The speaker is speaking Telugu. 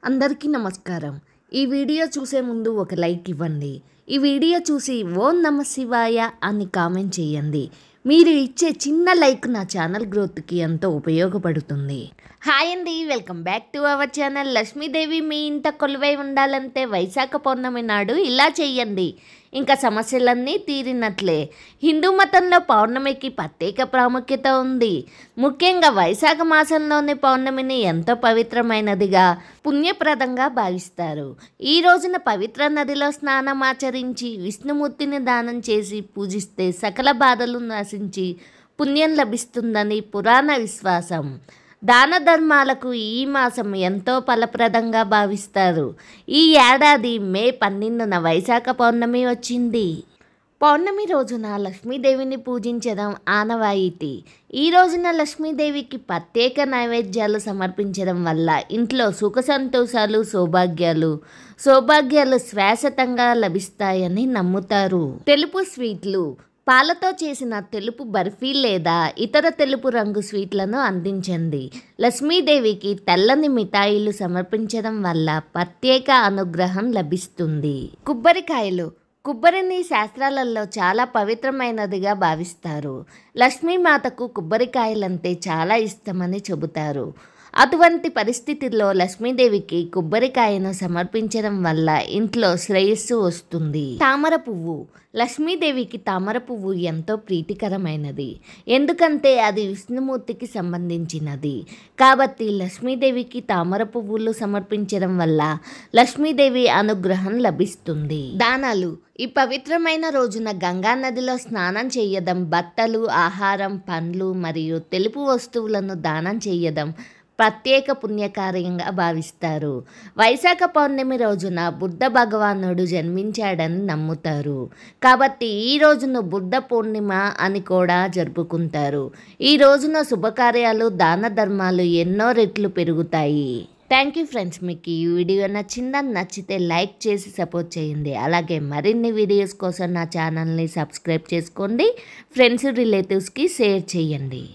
అందరికీ నమస్కారం. ఈ వీడియో చూసే ముందు ఒక లైక్ ఇవ్వండి. ఈ వీడియో చూసి ఓం నమ శివాయ అని కామెంట్ చేయండి. మీరు ఇచ్చే చిన్న లైక్ నా ఛానల్ గ్రోత్కి ఎంతో ఉపయోగపడుతుంది. హాయ్ అండి, welcome back to our channel. Lakshmidevi మీ ఇంట కొలువై ఉండాలంటే వైశాఖ పౌర్ణమి నాడు ఇలా చెయ్యండి, ఇంకా సమస్యలన్నీ తీరినట్లే. హిందూ మతంలో పౌర్ణమికి ప్రత్యేక ప్రాముఖ్యత ఉంది. ముఖ్యంగా వైశాఖ మాసంలోని పౌర్ణమిని ఎంతో పవిత్రమైనదిగా, పుణ్యప్రదంగా భావిస్తారు. ఈ రోజున పవిత్ర నదిలో స్నానం ఆచరించి విష్ణుమూర్తిని దానం చేసి పూజిస్తే సకల బాధలు నశించి పుణ్యం లభిస్తుందని పురాణ విశ్వాసం. దాన ధర్మాలకు ఈ మాసం ఎంతో ఫలప్రదంగా భావిస్తారు. ఈ ఏడాది మే 12న వైశాఖ పౌర్ణమి వచ్చింది. పౌర్ణమి రోజున లక్ష్మీదేవిని పూజించడం ఆనవాయితీ. ఈ రోజున లక్ష్మీదేవికి ప్రత్యేక నైవేద్యాలు సమర్పించడం వల్ల ఇంట్లో సుఖ సంతోషాలు, సౌభాగ్యాలు శాశ్వతంగా లభిస్తాయని నమ్ముతారు. తెలుపు స్వీట్లు. పాలతో చేసిన తెలుపు బర్ఫీ లేదా ఇతర తెలుపు రంగు స్వీట్లను అందించండి. లక్ష్మీదేవికి తెల్లని మిఠాయిలు సమర్పించడం వల్ల ప్రత్యేక అనుగ్రహం లభిస్తుంది. కొబ్బరికాయలు. కొబ్బరిని శాస్త్రాలలో చాలా పవిత్రమైనదిగా భావిస్తారు. లక్ష్మీమాతకు కొబ్బరికాయలంటే చాలా ఇష్టమని చెబుతారు. అటువంటి పరిస్థితుల్లో లక్ష్మీదేవికి కొబ్బరికాయను సమర్పించడం వల్ల ఇంట్లో శ్రేయస్సు వస్తుంది. తామర పువ్వు. లక్ష్మీదేవికి తామర పువ్వు ఎంతో ప్రీతికరమైనది. ఎందుకంటే అది విష్ణుమూర్తికి సంబంధించినది. కాబట్టి లక్ష్మీదేవికి తామర పువ్వులు సమర్పించడం వల్ల లక్ష్మీదేవి అనుగ్రహం లభిస్తుంది. దానాలు. ఈ పవిత్రమైన రోజున గంగా నదిలో స్నానం చేయడం, బట్టలు, ఆహారం, పండ్లు మరియు తెలుపు వస్తువులను దానం చేయడం ప్రత్యేక పుణ్యకార్యంగా భావిస్తారు. వైశాఖ పౌర్ణమి రోజున బుద్ధ భగవానుడు జన్మించాడని నమ్ముతారు. కాబట్టి ఈ రోజును బుద్ధ పూర్ణిమ అని కూడా జరుపుకుంటారు. ఈ రోజున శుభకార్యాలు, దాన ధర్మాలు ఎన్నో రెట్లు పెరుగుతాయి. Thank you friends. మీకు ఈ వీడియో నచ్చితే లైక్ చేసి సపోర్ట్ చేయండి. అలాగే మరిన్ని వీడియోస్ కోసం నా ఛానల్ని సబ్స్క్రైబ్ చేసుకోండి. ఫ్రెండ్స్, రిలేటివ్స్కి షేర్ చేయండి.